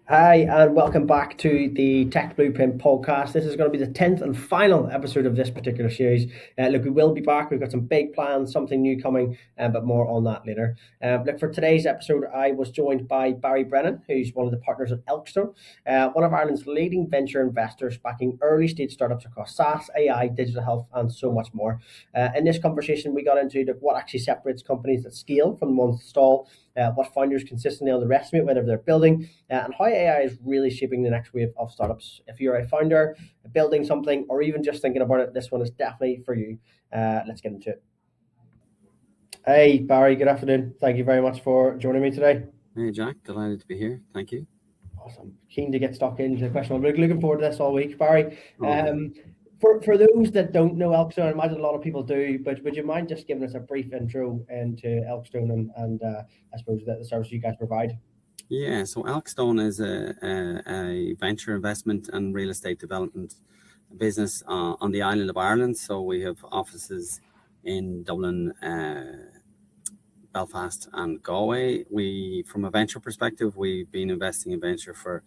Hi, and welcome back to the Tech Blueprint podcast. This is going to be the 10th and final episode of this particular series. Look, we will be back. We've got some big plans, something new coming, but more on that later. Look, for today's episode, I was joined by Barry Brennan, who's one of the partners at Elkstone, one of Ireland's leading venture investors backing early stage startups across SaaS, AI, digital health, and so much more. In this conversation, we got into what actually separates companies that scale from the ones that stall, what founders consistently underestimate whether they're building, and how AI is really shaping the next wave of startups. If you're a founder, building something, or even just thinking about it, this one is definitely for you. Let's get into it. Hey, Barry, good afternoon. Thank you very much for joining me today. Hey, Jack, delighted to be here. Thank you. Awesome. Keen to get stuck into the question. I'm looking forward to this all week, Barry. For those that don't know Elkstone, I imagine a lot of people do, but would you mind just giving us a brief intro into Elkstone and I suppose the service you guys provide? Yeah, so Elkstone is a venture investment and real estate development business on the island of Ireland. So we have offices in Dublin, Belfast and Galway. From a venture perspective, we've been investing in venture for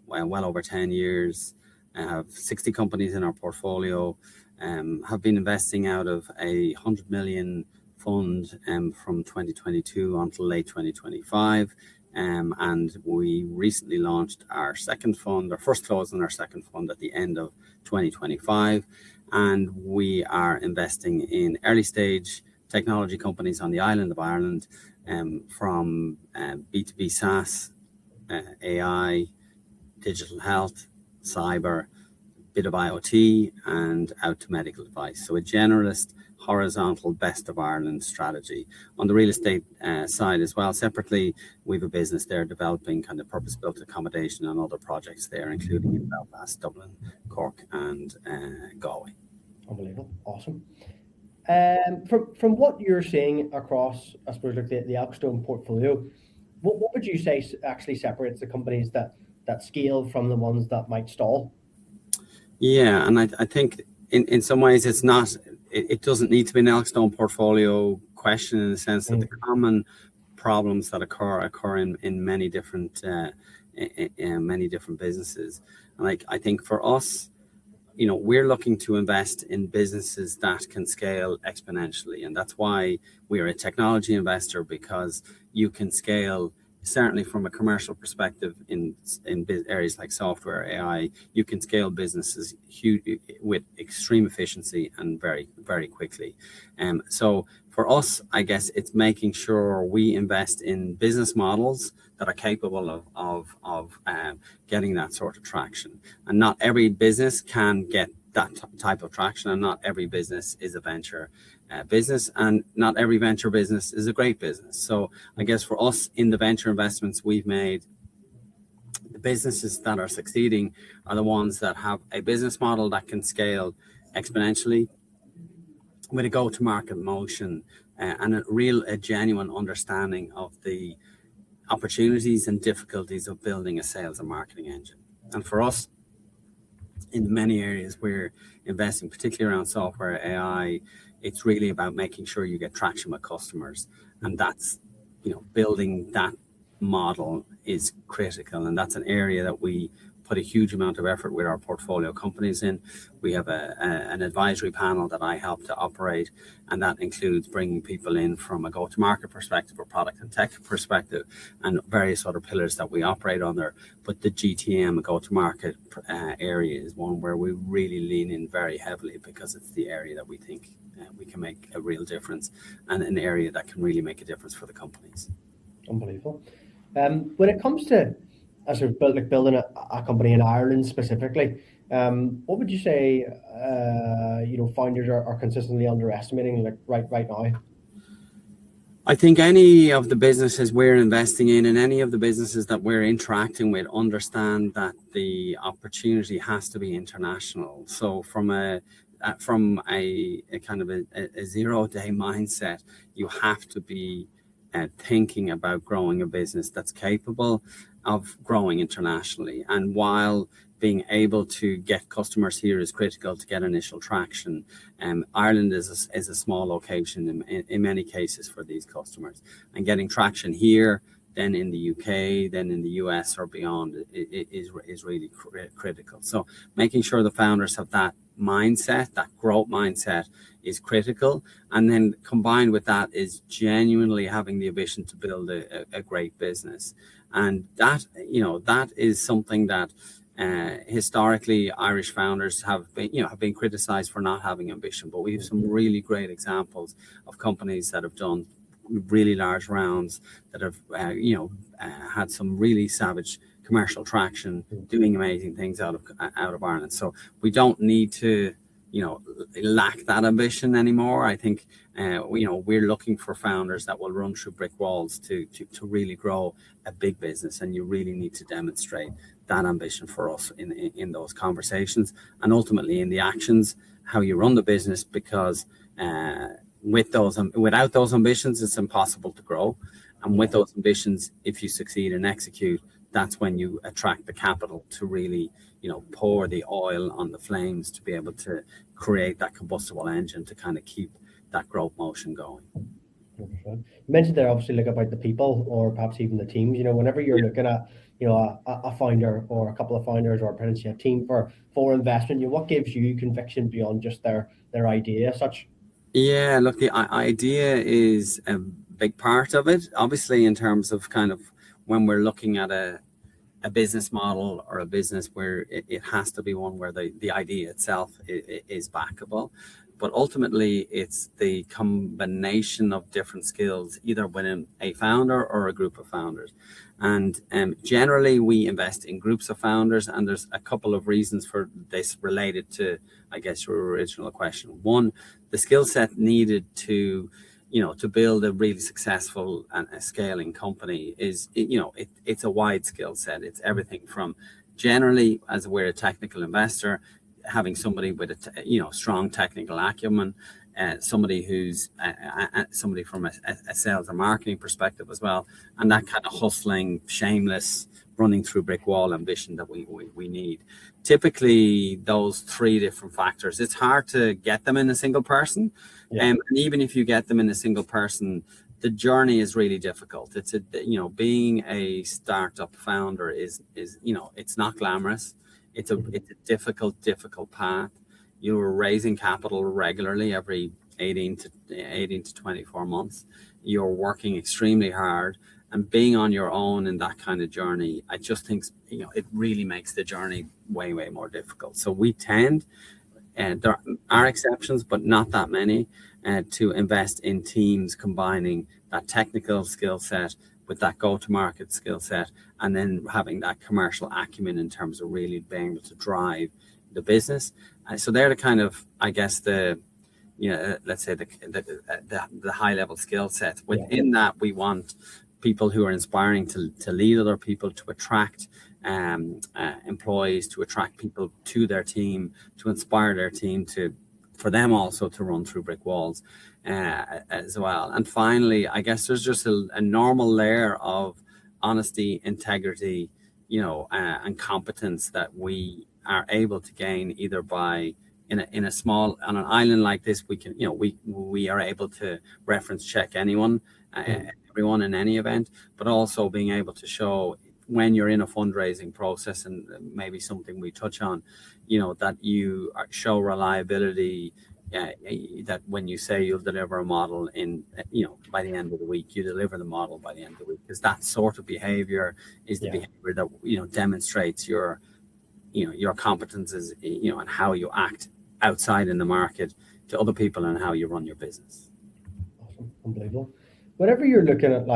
well over 10 years. Have 60 companies in our portfolio, have been investing out of a 100 million fund from 2022 until late 2025. And we recently launched our first close on our second fund at the end of 2025. And we are investing in early stage technology companies on the island of Ireland, from B2B SaaS, AI, digital health, cyber, bit of IoT, and out to medical device. So a generalist, horizontal, best of Ireland strategy. On the real estate side as well, separately, we have a business there developing kind of purpose-built accommodation and other projects there, including in Belfast, Dublin, Cork, and Galway. Unbelievable. Awesome. From what you're seeing across, I suppose, like the Elkstone portfolio, what would you say actually separates the companies that scale from the ones that might stall? Yeah, and I think in some ways it doesn't need to be an Elkstone portfolio question, in the sense that the common problems that occur in many different businesses. And I think for us, we're looking to invest in businesses that can scale exponentially, and that's why we're a technology investor, because you can scale. Certainly from a commercial perspective in areas like software, AI, you can scale businesses with extreme efficiency and very, very quickly. So for us, I guess it's making sure we invest in business models that are capable of getting that sort of traction. And not every business can get that type of traction, and not every business is a venture business, and not every venture business is a great business. So I guess for us, in the venture investments we've made, the businesses that are succeeding are the ones that have a business model that can scale exponentially with a go-to-market motion, and a genuine understanding of the opportunities and difficulties of building a sales and marketing engine. And for us, in many areas we're investing, particularly around software, AI, it's really about making sure you get traction with customers. And that's, building that model is critical. And that's an area that we put a huge amount of effort with our portfolio companies in. We have an advisory panel that I help to operate, and that includes bringing people in from a go-to-market perspective, or product and tech perspective, and various other pillars that we operate under. But the GTM, go-to-market area, is one where we really lean in very heavily, because it's the area that we think we can make a real difference, and an area that can really make a difference for the companies. Unbelievable. When it comes to building a company in Ireland specifically, what would you say founders are consistently underestimating right now? I think any of the businesses we're investing in, and any of the businesses that we're interacting with, understand that the opportunity has to be international. So from a kind of a 0-day mindset, you have to be thinking about growing a business that's capable of growing internationally. And while being able to get customers here is critical to get initial traction. Ireland is a small location in many cases for these customers, and getting traction here, then in the UK, then in the US or beyond is really critical. So making sure the founders have that mindset, that growth mindset, is critical. And then combined with that is genuinely having the ambition to build a great business. And that, that is something that historically Irish founders have been criticized for not having ambition. But we have some really great examples of companies that have done really large rounds, that have had some really savage commercial traction, doing amazing things out of Ireland. So we don't need to lack that ambition anymore. I think we're looking for founders that will run through brick walls to really grow a big business, and you really need to demonstrate that ambition for us in those conversations, and ultimately in the actions, how you run the business, because without those ambitions, it's impossible to grow. And with those ambitions, if you succeed and execute, that's when you attract the capital to really, pour the oil on the flames to be able to create that combustible engine to kind of keep that growth motion going. 100%. You mentioned there obviously about the people, or perhaps even the teams. Whenever you're looking at a founder or a couple of founders, or potentially a team for investment, what gives you conviction beyond just their idea as such? Yeah, look, the idea is a big part of it. Obviously, in terms of kind of when we're looking at a business model or a business, where it has to be one where the idea itself is backable. But ultimately, it's the combination of different skills, either within a founder or a group of founders. And generally, we invest in groups of founders, and there's a couple of reasons for this related to, I guess, your original question. One, the skill set needed to build a really successful and a scaling company is, it's a wide skill set. It's everything from, generally, as we're a technical investor, having somebody with a strong technical acumen, somebody who's somebody from a sales or marketing perspective as well, and that kind of hustling, shameless, running through brick wall ambition that we need. Typically, those three different factors, it's hard to get them in a single person. And even if you get them in a single person, the journey is really difficult. It's being a startup founder is it's not glamorous. It's a difficult path. You're raising capital regularly every 18 to 24 months. You're working extremely hard, and being on your own in that kind of journey, I just think it really makes the journey way more difficult. So we tend, and there are exceptions, but not that many, to invest in teams combining that technical skill set with that go-to-market skill set, and then having that commercial acumen in terms of really being able to drive the business. So they're the kind of, I guess, let's say the high-level skill sets. Within that, we want people who are inspiring to lead other people, to attract employees, to attract people to their team, to inspire their team for them also to run through brick walls as well. And finally, I guess there's just a normal layer of honesty, integrity, and competence that we are able to gain either by on an island like this. We can, we are able to reference check everyone in any event, but also being able to show when you're in a fundraising process, and maybe something we touch on, that you show reliability, that when you say you'll deliver a model in, by the end of the week, you deliver the model by the end of the week, because that sort of behavior is the behavior that, demonstrates your competences, and how you act outside in the market to other people, and how you run your business. Awesome. Unbelievable. Whenever you're looking at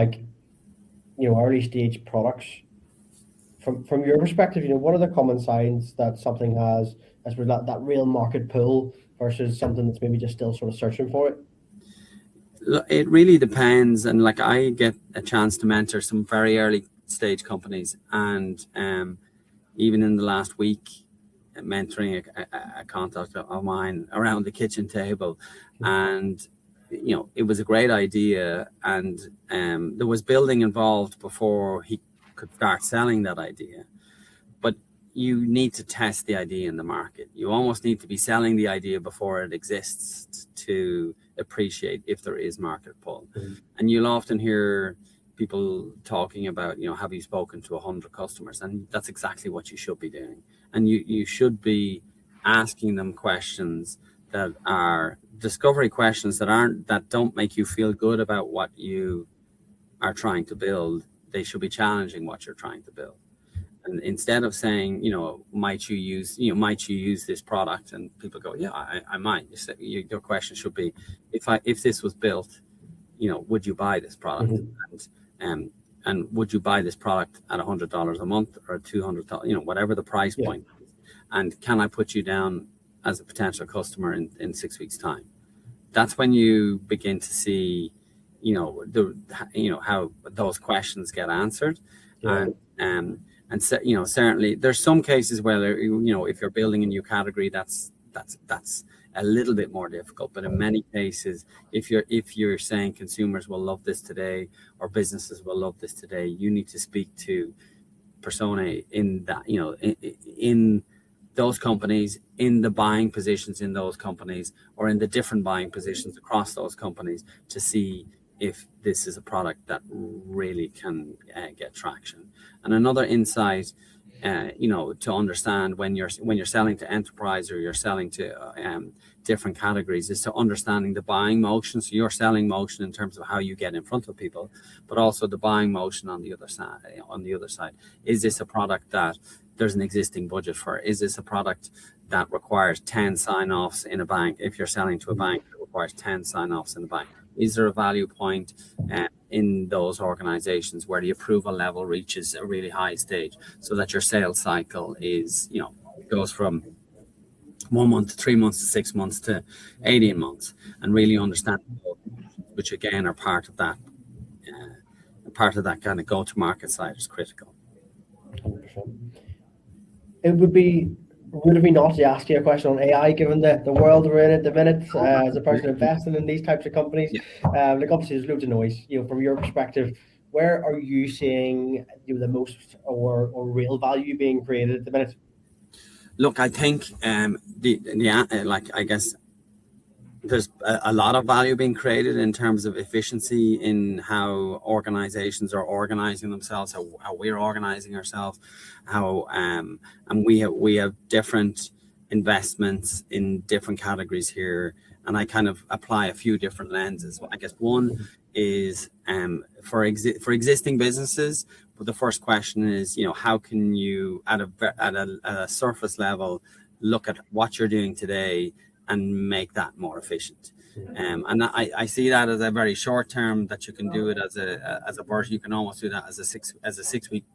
early stage products, from your perspective, what are the common signs that something has, as for that real market pull versus something that's maybe just still sort of searching for it? It really depends. And I get a chance to mentor some very early stage companies, and even in the last week, mentoring a contact of mine around the kitchen table, and it was a great idea, and there was building involved before he could start selling that idea. But you need to test the idea in the market. You almost need to be selling the idea before it exists to appreciate if there is market pull. And you'll often hear people talking about, have you spoken to 100 customers? And that's exactly what you should be doing. And you should be asking them questions that are discovery questions that don't make you feel good about what you are trying to build. They should be challenging what you're trying to build. And instead of saying, might you use this product? And people go, yeah, I might. Your question should be, if this was built, would you buy this product? And would you buy this product at $100 a month or $200, whatever the price point is? And can I put you down as a potential customer in 6 weeks' time? That's when you begin to see, how those questions get answered. And certainly there's some cases where, if you're building a new category, that's a little bit more difficult. But in many cases, if you're saying consumers will love this today or businesses will love this today, you need to speak to persona in that, in those companies, in the buying positions in those companies, or in the different buying positions across those companies, to see if this is a product that really can get traction. And another insight, to understand when you're selling to enterprise or you're selling to different categories, is to understanding the buying motion. So your selling motion in terms of how you get in front of people, but also the buying motion on the other side. Is this a product that there's an existing budget for? Is this a product that requires 10 sign-offs in a bank? If you're selling to a bank, it requires 10 sign-offs in a bank. Is there a value point in those organizations where the approval level reaches a really high stage, so that your sales cycle is, goes from 1 month to 3 months to 6 months to 18 months, and really understand, which again are part of that kind of go-to-market side is critical. 100%. Would it be not to ask you a question on AI, given the world we're in at the minute, as a person investing in these types of companies? Yeah. Obviously there's loads of noise. From your perspective, where are you seeing the most or real value being created at the minute? Look, I think I guess there's a lot of value being created in terms of efficiency in how organizations are organizing themselves, how we're organizing ourselves, and we have different investments in different categories here, and I kind of apply a few different lenses. I guess one is for existing businesses. But the first question is, how can you at a surface level look at what you're doing today and make that more efficient? And I see that as a very short term, that you can do it as a burst. You can almost do that as a 6 week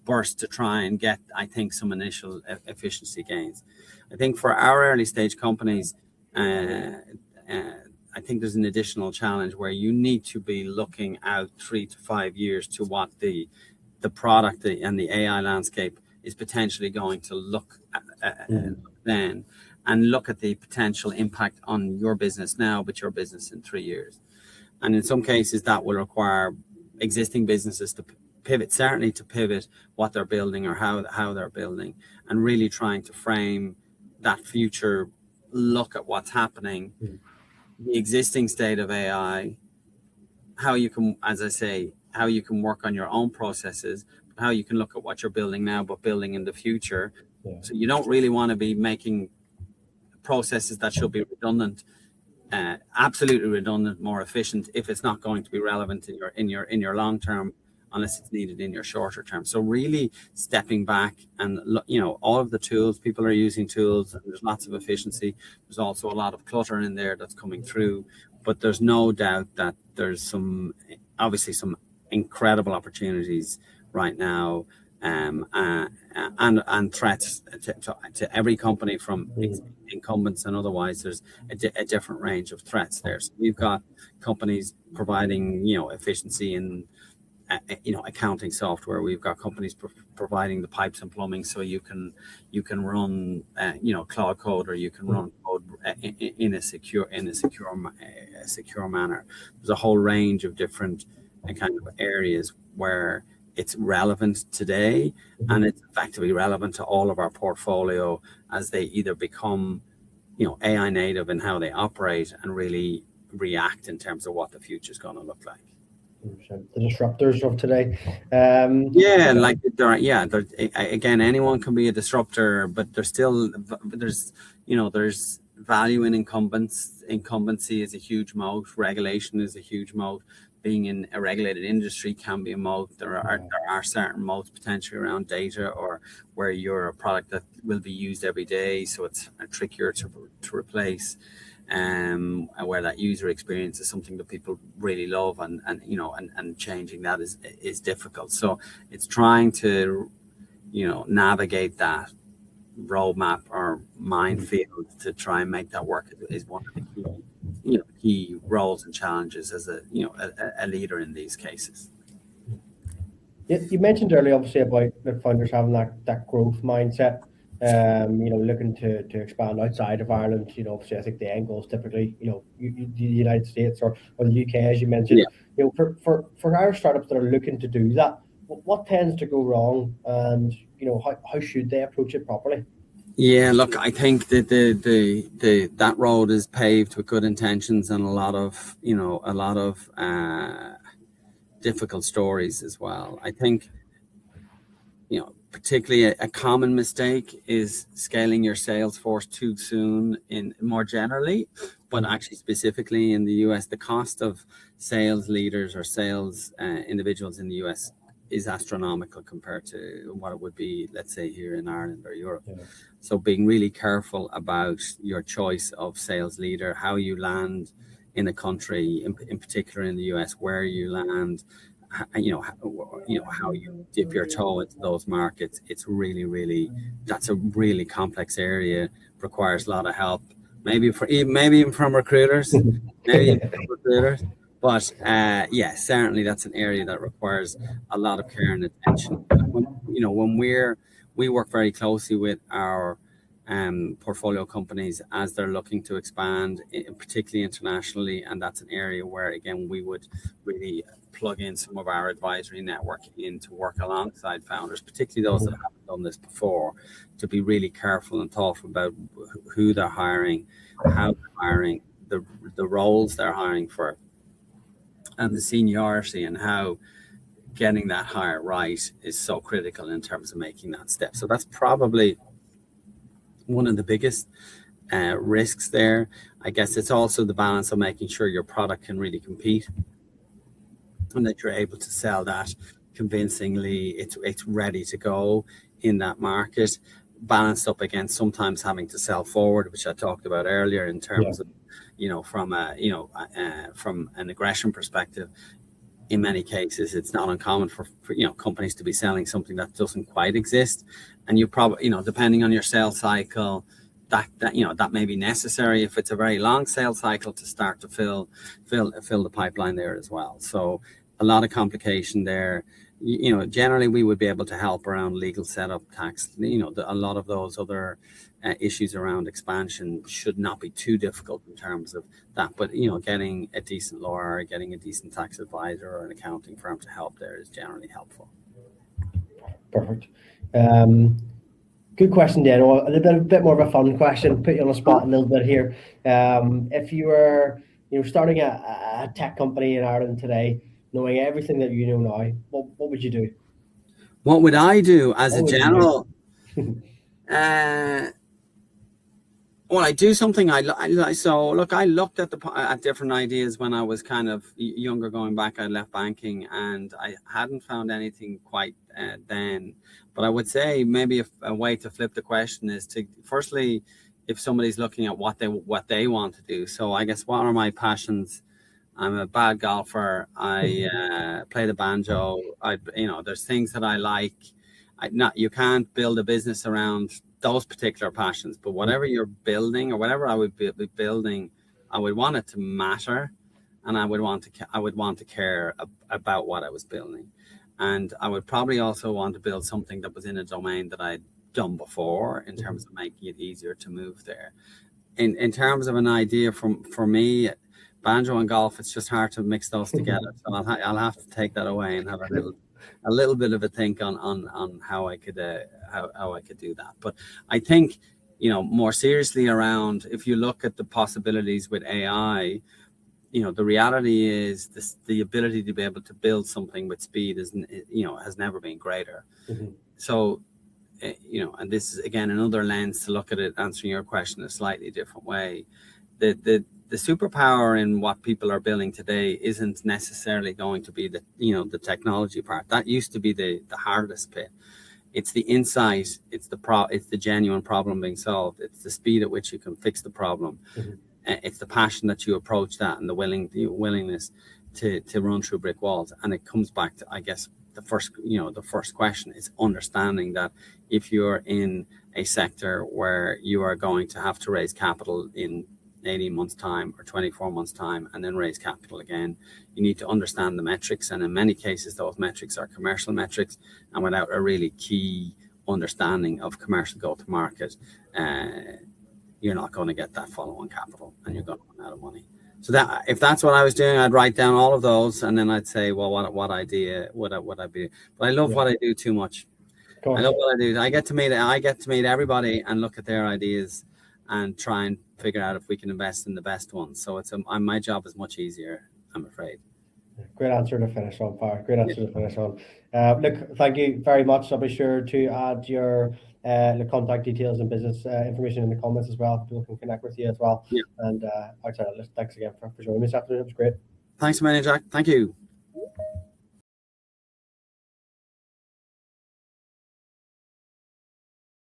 burst to try and get, I think, some initial efficiency gains. I think for our early stage companies, I think there's an additional challenge where you need to be looking out 3 to 5 years to what the product and the AI landscape is potentially going to look at then, and look at the potential impact on your business now, but your business in 3 years. And in some cases that will require existing businesses to pivot what they're building or how they're building, and really trying to frame that future look at what's happening, the existing state of AI, how you can, as I say, how you can work on your own processes, how you can look at what you're building now, but building in the future. Yeah. So you don't really want to be making processes that should be redundant, absolutely redundant, more efficient, if it's not going to be relevant in your long term, unless it's needed in your shorter term. So really stepping back and, all of the tools, people are using tools, and there's lots of efficiency. There's also a lot of clutter in there that's coming through, but there's no doubt that there's obviously some incredible opportunities right now, and threats to every company, from incumbents and otherwise. There's a different range of threats there. So we've got companies providing efficiency in accounting software. We've got companies providing the pipes and plumbing, so you can run cloud code, or you can run code in a secure manner. There's a whole range of different kind of areas where it's relevant today, and it's effectively relevant to all of our portfolio as they either become, AI native in how they operate and really react in terms of what the future is going to look like. The disruptors of today. Yeah, like again, anyone can be a disruptor, but there's value in incumbents. Incumbency is a huge moat. Regulation is a huge moat. Being in a regulated industry can be a moat. There are certain moats potentially around data, or where you're a product that will be used every day, so it's trickier to replace. And where that user experience is something that people really love, and changing that is difficult. So it's trying to, navigate that roadmap or minefield to try and make that work is one of the key roles and challenges as a leader in these cases. You mentioned earlier, obviously, about the founders having that growth mindset. Looking to expand outside of Ireland. Obviously, I think the end goal is typically, the United States or the UK, as you mentioned. Yeah. For Irish startups that are looking to do that, what tends to go wrong, and how should they approach it properly? Yeah, look, I think that that road is paved with good intentions and a lot of difficult stories as well. I think, particularly a common mistake is scaling your sales force too soon more generally, but actually specifically in the US, the cost of sales leaders or sales individuals in the US is astronomical compared to what it would be, let's say, here in Ireland or Europe. Yeah. So being really careful about your choice of sales leader, how you land in a country, in particular in the US, where you land, how you dip your toe into those markets. It's really, that's a really complex area, requires a lot of help, maybe even from recruiters, but certainly that's an area that requires a lot of care and attention. When we work very closely with our portfolio companies as they're looking to expand, particularly internationally, and that's an area where, again, we would really plug in some of our advisory network in to work alongside founders, particularly those that haven't done this before, to be really careful and thoughtful about who they're hiring, how they're hiring, the roles they're hiring for, and the seniority, and how getting that hire right is so critical in terms of making that step. So that's probably one of the biggest risks there. I guess it's also the balance of making sure your product can really compete and that you're able to sell that convincingly. It's ready to go in that market, balanced up against sometimes having to sell forward, which I talked about earlier, in terms of, from an aggression perspective. In many cases, it's not uncommon for companies to be selling something that doesn't quite exist, and you probably, depending on your sales cycle, that may be necessary if it's a very long sales cycle to start to fill the pipeline there as well. So a lot of complication there. Generally we would be able to help around legal setup, tax. A lot of those other issues around expansion should not be too difficult in terms of that. But getting a decent lawyer, getting a decent tax advisor or an accounting firm to help there is generally helpful. Perfect. Good question, Dan. A bit more of a fun question. Put you on the spot a little bit here. If you were, starting a tech company in Ireland today, knowing everything that you know now, what would you do? What would I do as a general? Well, I do something so look, I looked at different ideas when I was kind of younger, going back. I left banking and I hadn't found anything quite then. But I would say maybe a way to flip the question is to, firstly, if somebody's looking at what they want to do. So I guess, what are my passions? I'm a bad golfer. I play the banjo. There's things that I like. You can't build a business around those particular passions, but whatever you're building, or whatever I would be building, I would want it to matter, and I would want to care about what I was building. And I would probably also want to build something that was in a domain that I'd done before, in terms of making it easier to move there. In terms of an idea for me, banjo and golf, it's just hard to mix those together. So I'll have to take that away and have a a little bit of a think on how I could how I could do that. But I think, you know, more seriously around, if you look at the possibilities with AI, you know, the reality is this, the ability to be able to build something with speed is, you know, has never been greater. Mm-hmm. So, you know, and this is again another lens to look at it, answering your question a slightly different way. The superpower in what people are building today isn't necessarily going to be the, you know, the technology part. That used to be the hardest bit. It's the insight, it's the genuine problem being solved, it's the speed at which you can fix the problem. Mm-hmm. It's the passion that you approach that, and the willingness to run through brick walls. And it comes back to, I guess, the first question is understanding that if you're in a sector where you are going to have to raise capital in 18 months time or 24 months time, and then raise capital again, you need to understand the metrics. And in many cases, those metrics are commercial metrics, and without a really key understanding of commercial go-to-market, you're not going to get that follow-on capital, and you're going to run out of money. So that, if that's what I was doing, I'd write down all of those, and then I'd say, well, what idea would I be? But I love what I do too much. I love what I do. I get to meet everybody and look at their ideas and try and figure out if we can invest in the best ones. So it's my job is much easier, I'm afraid. Great answer to finish on, Par. Great answer to finish on. Look, thank you very much. I'll be sure to add your the contact details and business information in the comments as well. People can connect with you as well. Yeah. And outside of this, thanks again for joining me this afternoon. It was great. Thanks a million, Jack. Thank you.